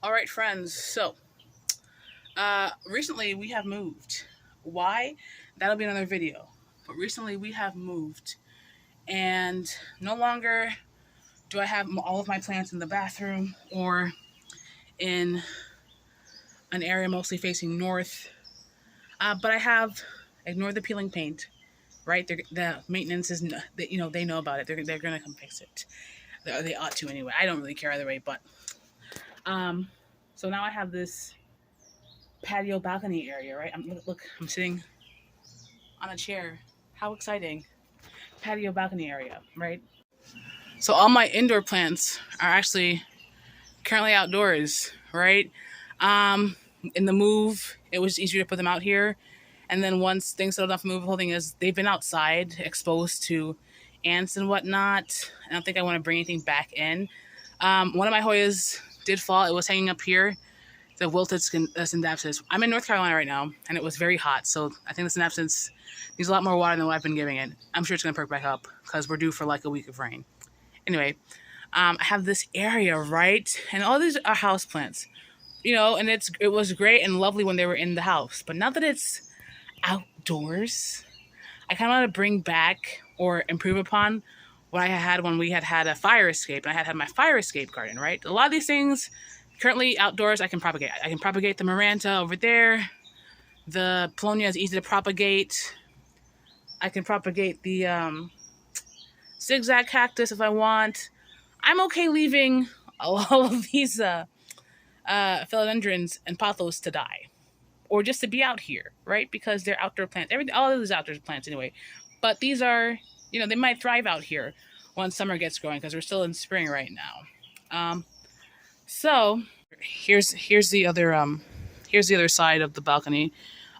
All right, friends. So, recently we have moved. Why? That'll be another video. But recently we have moved, and no longer do I have all of my plants in the bathroom or in an area mostly facing north. But I have ignored the peeling paint. Right? The maintenance is, they know about it. They're gonna come fix it. They ought to anyway. I don't really care either way. But so now I have this patio balcony area, right? I'm sitting on a chair. How exciting. Patio balcony area, right? So all my indoor plants are actually currently outdoors, right? In the move, it was easier to put them out here. And then once things settled down for the move, the whole thing is they've been outside, exposed to ants and whatnot. I don't think I want to bring anything back in. One of my Hoyas did fall. It was hanging up here. The wilted synapsis. I'm in North Carolina right now, and it was very hot, so I think the synapsis needs a lot more water than what I've been giving it. I'm sure it's going to perk back up because we're due for like a week of rain. Anyway, I have this area, right? And all these are house plants, and it was great and lovely when they were in the house. But now that it's outdoors, I kind of want to bring back or improve upon what I had when we had a fire escape, and I had my fire escape garden, right? A lot of these things currently outdoors I can propagate. I can propagate the Maranta over there. The Paulownia is easy to propagate. I can propagate the zigzag cactus if I want. I'm okay leaving all of these philodendrons and pothos to die, or just to be out here, right? Because they're outdoor plants. All of these outdoor plants anyway. But these are, they might thrive out here once summer gets going because we're still in spring right now. So here's the other side of the balcony,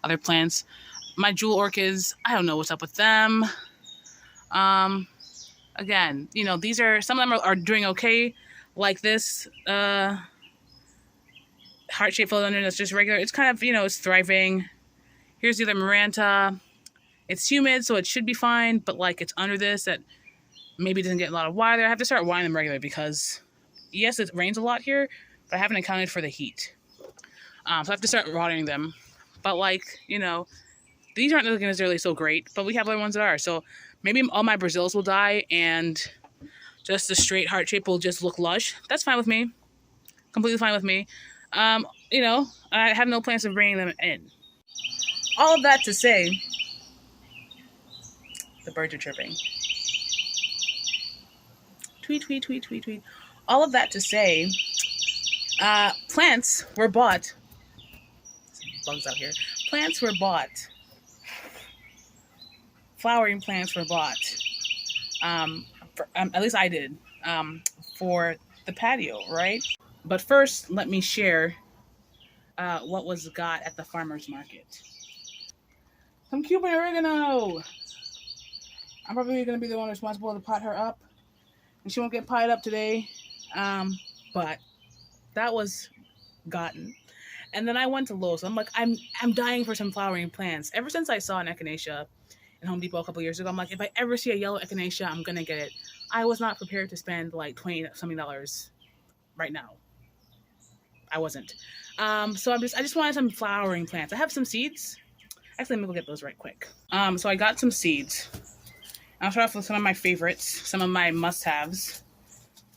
other plants. My jewel orchids, I don't know what's up with them. Again, these are, some of them are doing okay, like this heart-shaped philodendron that's just regular. It's kind of, it's thriving. Here's the other Maranta. It's humid, so it should be fine, but like it's under this that maybe doesn't get a lot of water. I have to start watering them regularly because, yes, it rains a lot here, but I haven't accounted for the heat. So I have to start watering them. But these aren't looking necessarily so great, but we have other ones that are. So maybe all my Brazils will die and just the straight heart shape will just look lush. That's fine with me. Completely fine with me. I have no plans of bringing them in. All of that to say, the birds are chirping. Tweet, tweet, tweet, tweet, tweet. All of that to say, plants were bought. Some bugs out here. Plants were bought. Flowering plants were bought. At least I did. For the patio, right? But first, let me share what was got at the farmer's market. Some Cuban oregano. I'm probably going to be the one responsible to pot her up. And she won't get pied up today. But that was gotten. And then I went to Lowe. So I'm like, I'm dying for some flowering plants. Ever since I saw an echinacea in Home Depot a couple years ago, I'm like, if I ever see a yellow echinacea, I'm going to get it. I was not prepared to spend like $20-something right now. I wasn't. So I just wanted some flowering plants. I have some seeds. Actually, let me go get those right quick. So I got some seeds. I'll start off with some of my favorites, some of my must-haves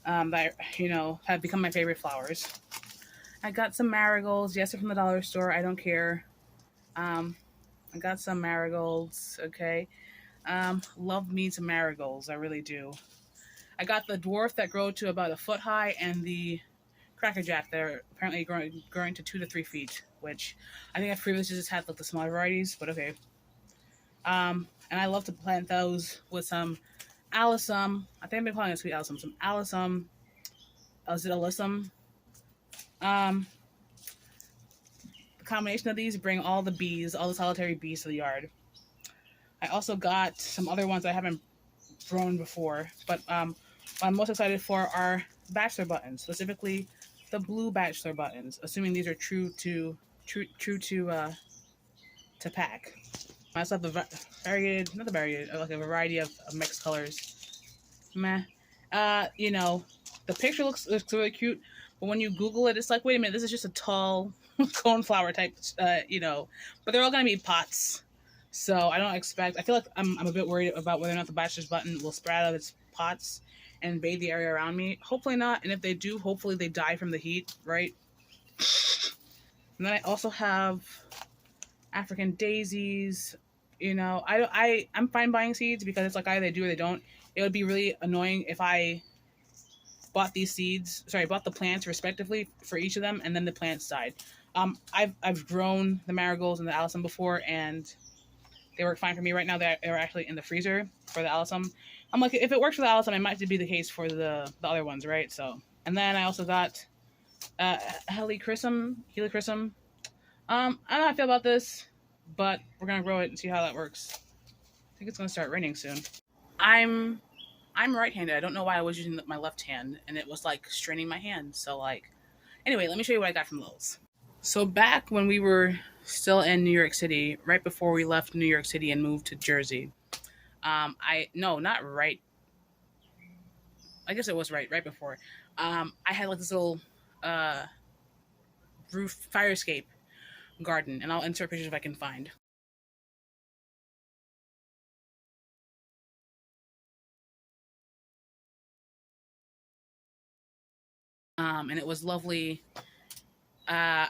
that, have become my favorite flowers. I got some marigolds. Yes, they're from the dollar store. I don't care. I got some marigolds, okay? Love me some marigolds. I really do. I got the dwarf that grow to about a foot high and the crackerjack that are apparently growing to 2 to 3 feet, which I think I've previously just had like the smaller varieties, but okay. And I love to plant those with some alyssum. I think I've been calling it sweet alyssum. Some alyssum. Is it alyssum? The combination of these bring all the solitary bees to the yard. I also got some other ones I haven't grown before, but what I'm most excited for are bachelor buttons, specifically the blue bachelor buttons, assuming these are true to pack. I also have a variety of mixed colors. Meh. The picture looks really cute, But when you Google it, it's like, wait a minute, this is just a tall coneflower type, you know. But they're all gonna be pots, so I don't expect. I feel like I'm a bit worried about whether or not the bachelor's button will spread out of its pots and invade the area around me. Hopefully not, and if they do, hopefully they die from the heat, right? And then I also have African daisies. You know, I'm fine buying seeds because it's like either they do or they don't. It would be really annoying if I bought these seeds, sorry, bought the plants respectively for each of them, and then the plants died. I've grown the marigolds and the alyssum before, and they work fine for me. Right now, they're actually in the freezer for the alyssum. I'm like, if it works for the alyssum, it might be the case for the other ones, right? So, and then I also got helichrysum. I don't know how I feel about this, but we're gonna grow it and see how that works. I think it's gonna start raining soon. I'm right-handed. I don't know why I was using my left hand, and it was like straining my hand. So like, anyway, let me show you what I got from Lowe's. So back when we were still in New York City, right before we left New York City and moved to Jersey, not right. I guess it was right before. I had like this little roof fire escape garden, and I'll insert pictures if I can find. And it was lovely. I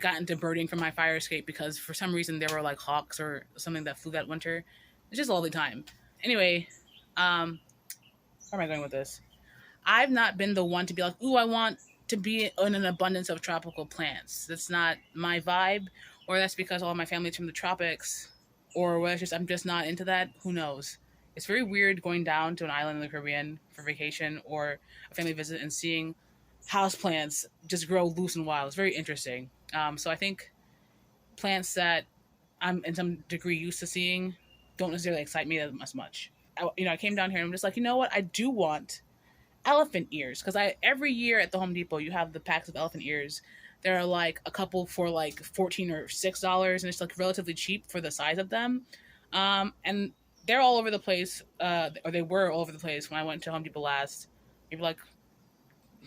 got into birding from my fire escape because for some reason there were like hawks or something that flew that winter. It's just a lovely time. Anyway, where am I going with this? I've not been the one to be like, ooh, I want to be in an abundance of tropical plants. That's not my vibe, or that's because all my family's from the tropics, or whether it's just I'm just not into that. Who knows? It's very weird going down to an island in the Caribbean for vacation or a family visit and seeing houseplants just grow loose and wild. It's very interesting. So I think plants that I'm in some degree used to seeing don't necessarily excite me as much. I came down here and I'm just like, you know what? I do want elephant ears because every year at the Home Depot you have the packs of elephant ears. There are like a couple for like $14 or $6, and it's like relatively cheap for the size of them. And they're all over the place, or they were all over the place when I went to Home Depot last. Maybe like,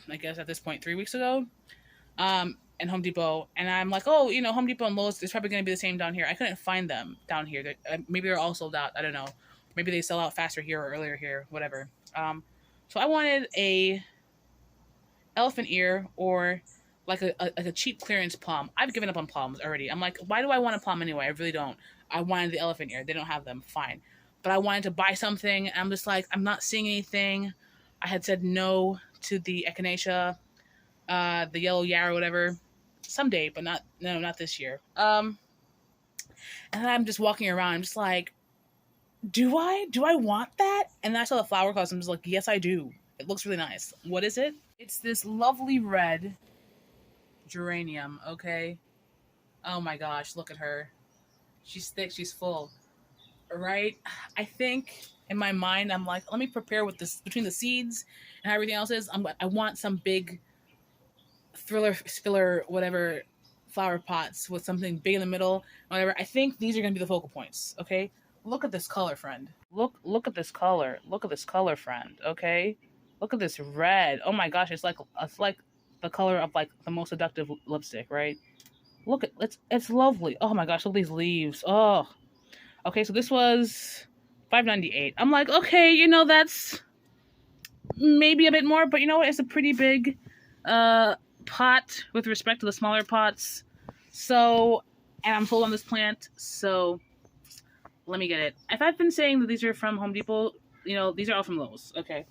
I guess at this point 3 weeks ago. And Home Depot, and I'm like, oh, Home Depot and Lowe's is probably going to be the same down here. I couldn't find them down here. Maybe they're all sold out. I don't know. Maybe they sell out faster here or earlier here, whatever. So I wanted a elephant ear or like a cheap clearance plum. I've given up on plums already. I'm like, why do I want a plum anyway? I really don't. I wanted the elephant ear. They don't have them. Fine. But I wanted to buy something, and I'm just like, I'm not seeing anything. I had said no to the echinacea, the yellow yarrow, whatever, someday, but not this year. And then I'm just walking around. I'm just like, do I want that? And then I saw the flower costume. I'm just like, yes, I do. It looks really nice. What is it? It's this lovely red geranium. Okay. Oh my gosh, look at her. She's thick. She's full. Right? I think in my mind, I'm like, let me prepare with this between the seeds and everything else is. I want some big spiller, whatever, flower pots with something big in the middle, whatever. I think these are going to be the focal points. Okay. Look at this color, friend. Look at this color. Look at this color, friend. Okay. Look at this red. Oh my gosh, it's like the color of like the most seductive lipstick, right? Look at it's lovely. Oh my gosh, look at these leaves. Oh. Okay, so this was $5.98. I'm like, okay, that's maybe a bit more, but you know what? It's a pretty big pot with respect to the smaller pots. So, and I'm sold on this plant, so let me get it. If I've been saying that these are from Home Depot, these are all from Lowe's. Okay.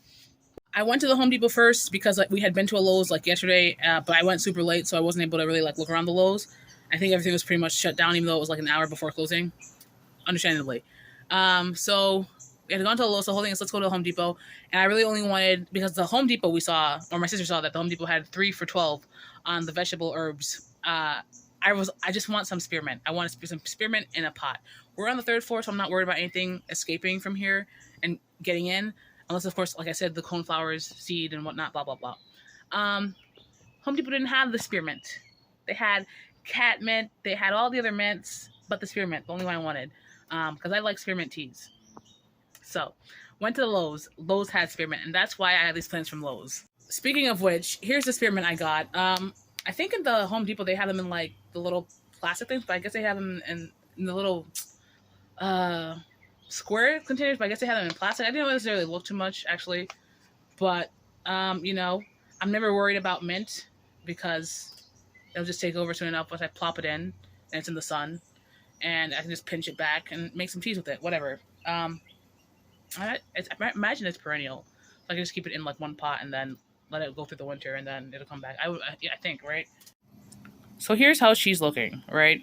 I went to the Home Depot first because we had been to a Lowe's like yesterday, but I went super late, so I wasn't able to really like look around the Lowe's. I think everything was pretty much shut down, even though it was like an hour before closing, understandably. So we had gone to a Lowe's, so holding us, let's go to the Home Depot. And I really only wanted, because the Home Depot we saw, or my sister saw that the Home Depot had 3 for $12 on the vegetable herbs. I just want some spearmint. I want some spearmint in a pot. We're on the 3rd floor, so I'm not worried about anything escaping from here and getting in. Unless, of course, like I said, the coneflowers, seed, and whatnot, blah, blah, blah. Home Depot didn't have the spearmint. They had catmint. They had all the other mints, but the spearmint, the only one I wanted. Because I like spearmint teas. So, went to the Lowe's. Lowe's had spearmint, and that's why I had these plants from Lowe's. Speaking of which, here's the spearmint I got. I think in the Home Depot they have them in like the little plastic things, but I guess they have them in the little uh square containers, but I guess they have them in plastic. I didn't necessarily look too much actually, but you know, I'm never worried about mint because it'll just take over soon enough once I plop it in and it's in the sun, and I can just pinch it back and make some teas with it, whatever. I imagine it's perennial. So I can just keep it in like one pot and then let it go through the winter and then it'll come back. I think, right? So here's how she's looking, right?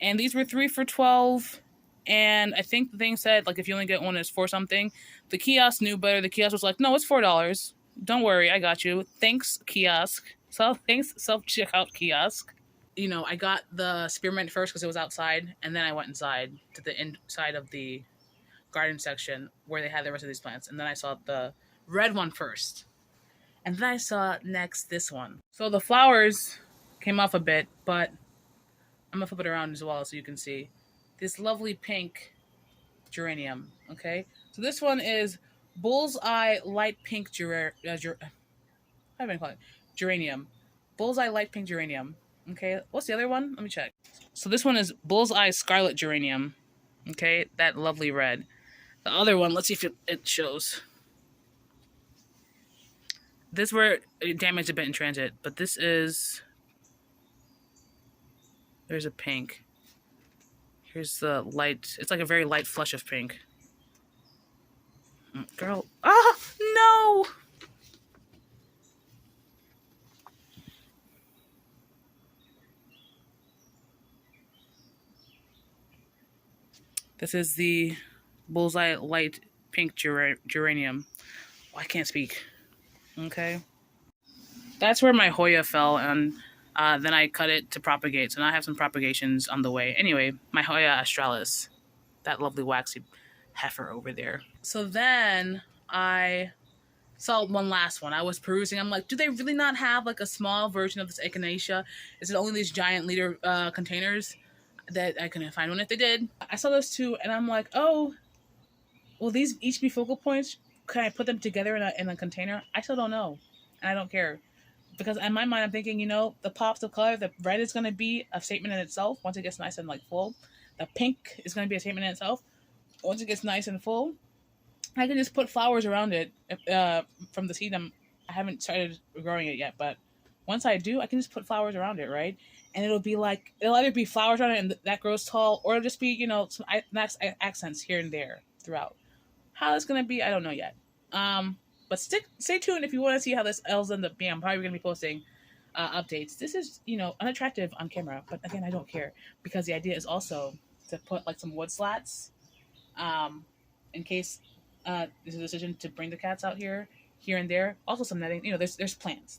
And these were 3 for $12. And I think the thing said, like, if you only get one, it's for something. The kiosk knew better. The kiosk was like, no, it's $4. Don't worry, I got you. Thanks, kiosk. So thanks, self-checkout kiosk. You know, I got the spearmint first because it was outside, and then I went inside to the inside of the garden section where they had the rest of these plants. And then I saw the red one first. And then I saw next this one. So the flowers came off a bit, but I'm gonna flip it around as well so you can see this lovely pink geranium. Okay, so this one is bullseye light pink geranium. Bullseye light pink geranium. Okay, what's the other one? Let me check. So this one is bullseye scarlet geranium. Okay, that lovely red. The other one, let's see if it shows. This were damaged a bit in transit, but this is. There's a pink. Here's the light. It's like a very light flush of pink. Girl. Oh, no! This is the bullseye light pink geranium. Oh, I can't speak. Okay. That's where my Hoya fell, and then I cut it to propagate. So now I have some propagations on the way. Anyway, my Hoya australis. That lovely waxy heifer over there. So then I saw one last one. I was perusing. I'm like, do they really not have like a small version of this echinacea? Is it only these giant liter containers? That I couldn't find one. If they did, I saw those two, and I'm like, oh, will these each be focal points? Can I put them together in a container? I still don't know, and I don't care, because in my mind, I'm thinking, you know, the pops of color, the red is going to be a statement in itself once it gets nice and like full. The pink is going to be a statement in itself once it gets nice and full. I can just put flowers around it from the seed. I haven't started growing it yet, but once I do, I can just put flowers around it, right? And it'll be like, it'll either be flowers on it and that grows tall, or it'll just be, you know, some nice accents here and there throughout. How it's going to be, I don't know yet. But stay tuned if you want to see how this else ends up being. I'm probably going to be posting updates. This is, you know, unattractive on camera, but again, I don't care, because the idea is also to put like some wood slats in case there's a decision to bring the cats out here and there. Also some netting, you know, there's plants.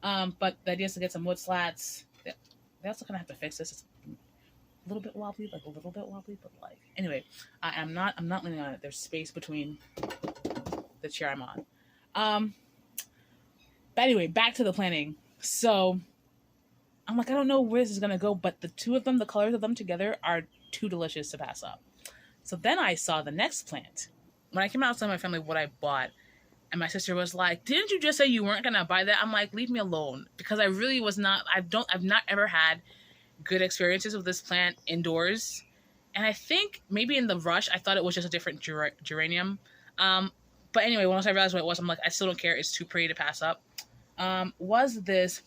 But the idea is to get some wood slats. They also kind of have to fix this. It's a little bit wobbly, but like, anyway, I'm not leaning on it. There's space between the chair I'm on. But anyway, back to the planting. So I'm like, I don't know where this is gonna go, but the two of them, the colors of them together are too delicious to pass up. So then I saw the next plant. When I came out to tell my family what I bought, and my sister was like, didn't you just say you weren't going to buy that? I'm like, leave me alone. Because I really was not, I've not ever had good experiences with this plant indoors. And I think maybe in the rush, I thought it was just a different geranium. But anyway, once I realized what it was, I'm like, I still don't care. It's too pretty to pass up. Was this,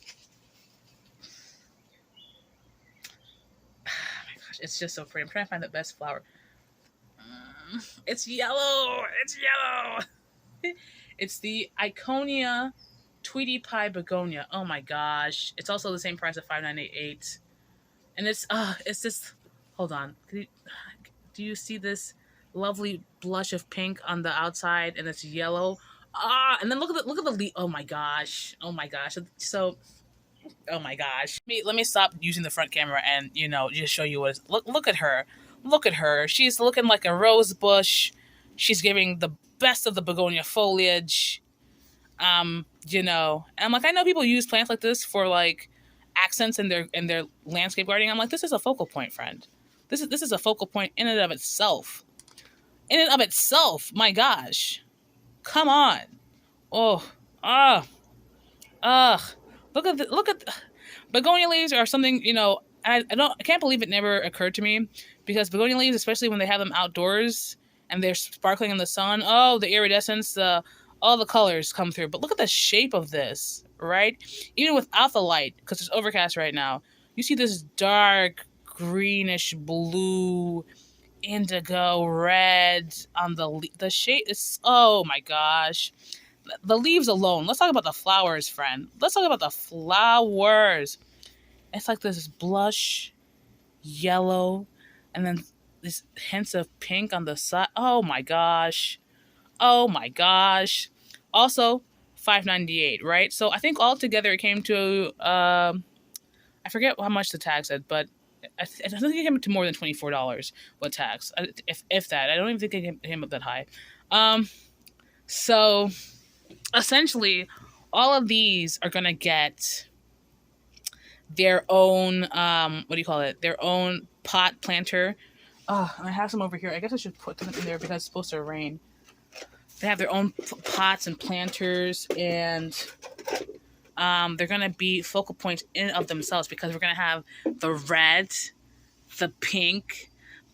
oh my gosh, it's just so pretty. I'm trying to find the best flower. It's yellow. It's the Iconia Tweetie Pie Begonia. Oh my gosh. It's also the same price at $5.98. And it's this, hold on. Do you see this lovely blush of pink on the outside, and it's yellow? And then look at the leaf. Oh my gosh. So, oh my gosh. Let me stop using the front camera and, you know, just show you what look at her. She's looking like a rose bush. She's giving the best of the begonia foliage. You know, and I'm like, I know people use plants like this for like accents in their landscape gardening. I'm like, this is a focal point, friend. This is a focal point in and of itself. My gosh. Come on. Oh, ah, ugh. Look at begonia leaves are something, you know, I can't believe it never occurred to me, because begonia leaves, especially when they have them outdoors and they're sparkling in the sun, oh, the iridescence, all the colors come through. But look at the shape of this, right? Even without the light, because it's overcast right now, you see this dark greenish blue, indigo red on the shade is, oh my gosh. The leaves alone. Let's talk about the flowers, friend. Let's talk about the flowers. It's like this blush yellow, and then this hints of pink on the side. Oh my gosh. Oh my gosh. Also, $5.98, right? So I think altogether it came to I forget how much the tag said, but I think it came to more than $24 with tax, if that. I don't even think it came up that high. So essentially, all of these are gonna get their own what do you call it? Their own pot planter. Oh, and I have some over here. I guess I should put them in there because it's supposed to rain. They have their own pots and planters, and they're gonna be focal points in of themselves, because we're gonna have the red, the pink,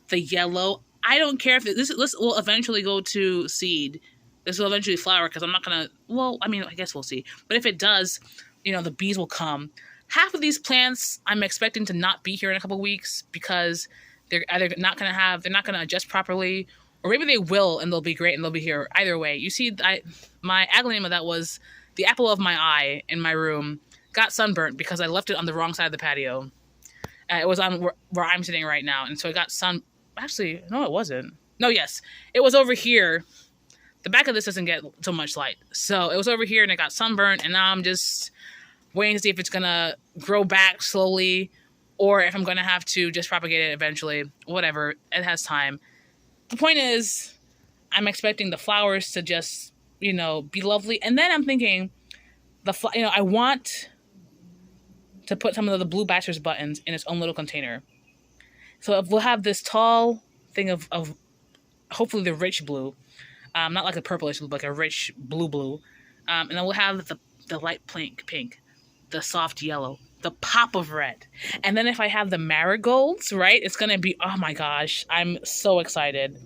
the yellow. I don't care if this will eventually go to seed. This will eventually flower, because I'm not gonna. Well, I mean, I guess we'll see. But if it does, you know, the bees will come. Half of these plants I'm expecting to not be here in a couple weeks, because they're either they're not gonna adjust properly, or maybe they will and they'll be great and they'll be here. Either way, you see, my aglaonema that was the apple of my eye in my room got sunburnt because I left it on the wrong side of the patio. It was on where I'm sitting right now, and so it got sun. Actually, no, it wasn't. No, yes, it was over here. The back of this doesn't get so much light, so it was over here, and it got sunburnt. And now I'm just waiting to see if it's gonna grow back slowly, or if I'm gonna have to just propagate it eventually. Whatever, it has time. The point is, I'm expecting the flowers to just, you know, be lovely, and then I'm thinking I want to put some of the blue bachelor's buttons in its own little container. So if we'll have this tall thing of hopefully the rich blue, not like a purplish blue, like a rich blue, and then we'll have the light pink, the soft yellow, the pop of red, and then if I have the marigolds, right, it's gonna be, oh my gosh, I'm so excited,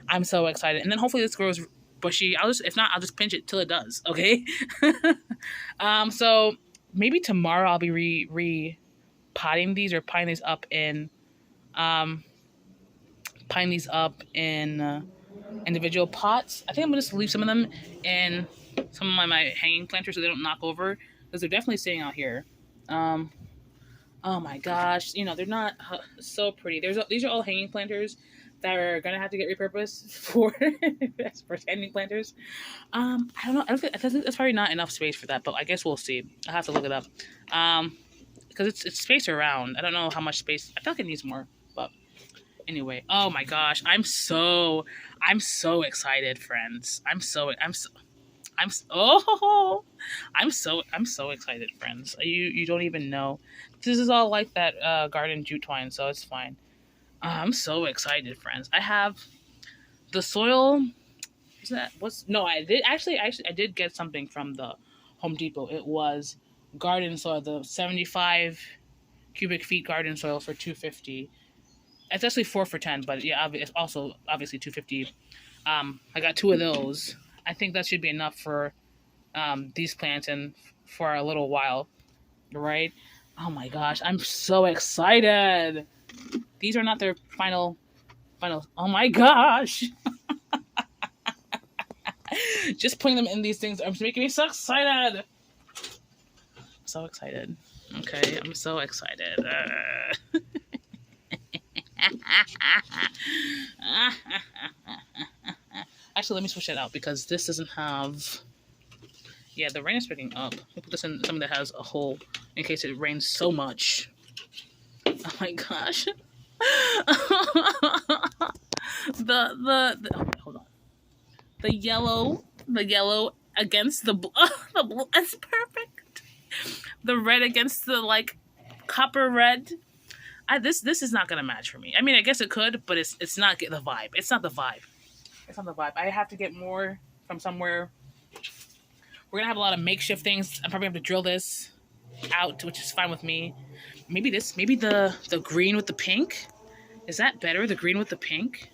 and then hopefully this grows bushy. If not, I'll just pinch it till it does. Okay. So maybe tomorrow I'll be potting these, or potting these up in individual pots. I think I'm gonna just leave some of them in some of my hanging planters so they don't knock over, because they're definitely staying out here. Oh my gosh, you know, they're not so pretty. These are all hanging planters that are gonna have to get repurposed for hanging planters. I don't know. I think that's probably not enough space for that, but I guess we'll see. I'll have to look it up. Because it's spaced around. I don't know how much space. I feel like it needs more, but anyway. Oh my gosh, I'm so excited, friends. I'm so excited, friends. You don't even know. This is all like that garden jute twine, so it's fine. I'm so excited, friends. I have the soil. I did get something from the Home Depot. It was garden soil, the 75 cubic feet garden soil for $2.50. It's actually 4 for $10, but yeah, it's also obviously $2.50. I got 2 of those. I think that should be enough for these plants and for a little while, right? Oh my gosh, I'm so excited. These are not their final. Oh my gosh. Just putting them in these things are making me so excited. So excited. Okay, I'm so excited. Actually, let me switch that out, because this doesn't have. Yeah, the rain is picking up. I'll put this in something that has a hole in case it rains so much. Oh my gosh. Hold on. The yellow against the blue. The blue. That's perfect. The red against the like copper red. This is not gonna match for me. I mean, I guess it could, but it's not the vibe. It's not the vibe. I have to get more from somewhere We're gonna have a lot of makeshift things. I'm probably have to drill this out, which is fine with me. Maybe the green with the pink. Is that better? The green with the pink.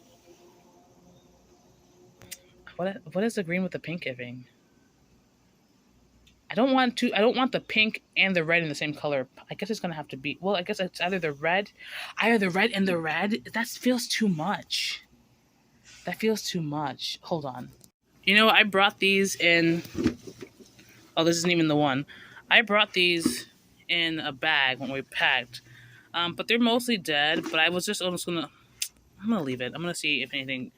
What is the green with the pink giving? I don't want the pink and the red in the same color. I guess it's gonna have to be. Well, I guess it's either the red and the red. That feels too much. That feels too much. Hold on. You know, I brought these in. Oh, this isn't even the one. I brought these in a bag when we packed. But they're mostly dead. But I was just almost gonna. I'm gonna leave it. I'm gonna see if anything.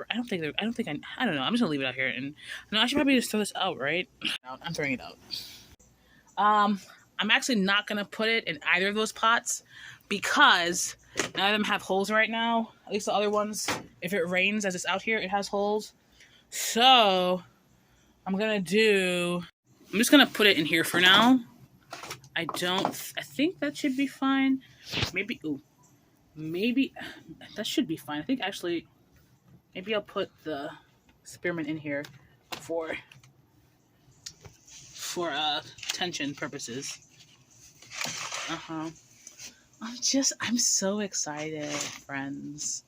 I don't know. I'm just gonna leave it out here. And no, I should probably just throw this out, right? I'm throwing it out. I'm actually not gonna put it in either of those pots because none of them have holes right now. At least the other ones, if it rains as it's out here, it has holes. So I'm just gonna put it in here for now. I think that should be fine. Maybe that should be fine. I think actually, maybe I'll put the spearmint in here for tension purposes. I'm so excited, friends.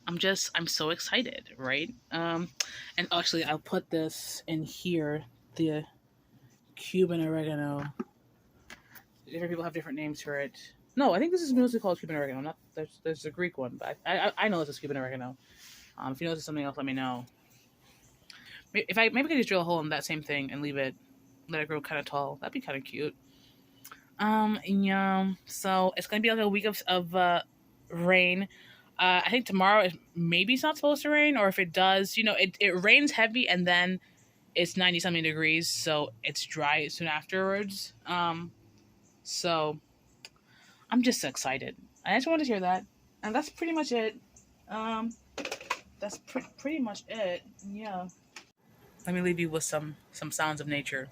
I'm so excited, right? And actually I'll put this in here, the Cuban oregano. Different people have different names for it. No, I think this is mostly called Cuban oregano. Not there's a Greek one, but I know this is Cuban oregano. If you know this is something else, let me know. Maybe I could just drill a hole in that same thing and let it grow kind of tall. That'd be kind of cute. Yeah. So it's gonna be like a week of rain. I think tomorrow maybe it's not supposed to rain, or if it does, it rains heavy and then it's 90 something degrees, so it's dry soon afterwards. So I'm just excited. I just wanted to hear that, and that's pretty much it. That's pretty much it. Yeah. Let me leave you with some sounds of nature.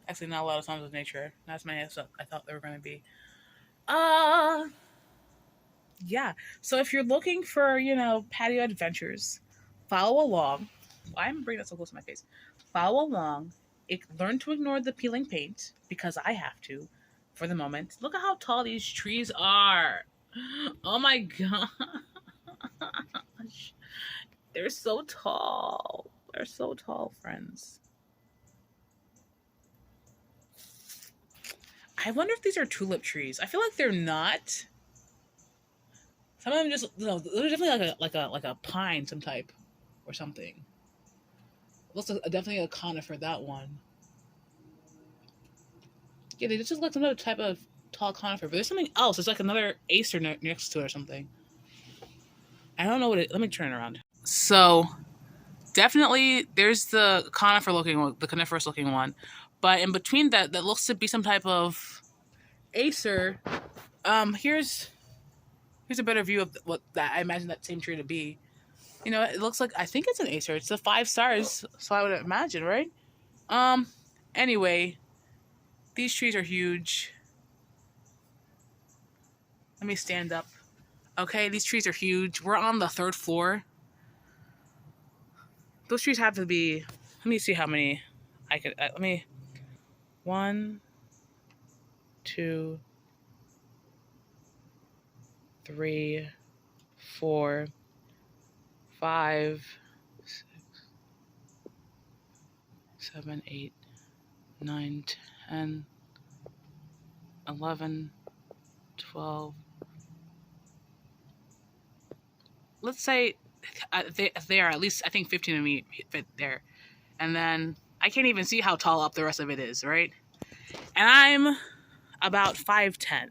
Actually, not a lot of sounds of nature. Not as many as I thought there were going to be. Yeah. So if you're looking for, patio adventures, follow along. Why am I bringing that so close to my face? Follow along. Learn to ignore the peeling paint because I have to for the moment. Look at how tall these trees are. Oh my gosh. They're so tall. They're so tall, friends. I wonder if these are tulip trees. I feel like they're not. Some of them just, they're definitely like a pine, some type, or something. Looks like definitely a conifer, that one. Yeah, they just look like some other type of tall conifer, but there's something else. There's like another acer next to it or something. I don't know what it. Let me turn it around. So, definitely, there's the coniferous looking one, but in between that looks to be some type of acer. Here's a better view of what that I imagine that same tree to be. It looks like, I think it's an acer. It's the 5 stars, so I would imagine, right? Anyway, these trees are huge. Let me stand up. Okay, these trees are huge. We're on the 3rd floor. Those trees have to be. Let me see how many I could. Let me. 1, 2, 3, 4, 5, 6, 7, 8, 9, 10, 11, 12. Let's say they are at least, I think 15 of me fit there. And then I can't even see how tall up the rest of it is, right? And I'm about 5'10".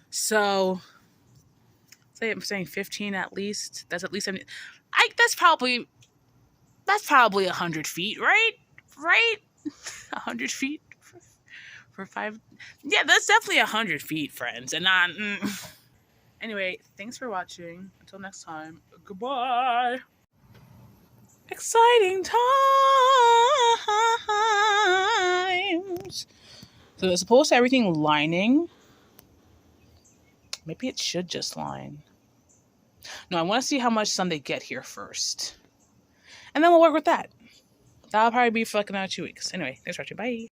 So say I'm saying 15 at least. That's at least that's probably 100 feet, right? Right? 100 feet for 5. Yeah, that's definitely 100 feet, friends. And not. Anyway, thanks for watching. Until next time, goodbye. Exciting times. So as opposed to everything lining, maybe it should just line. No, I want to see how much sun they get here first. And then we'll work with that. That'll probably be for like another 2 weeks. Anyway, thanks for watching. Bye.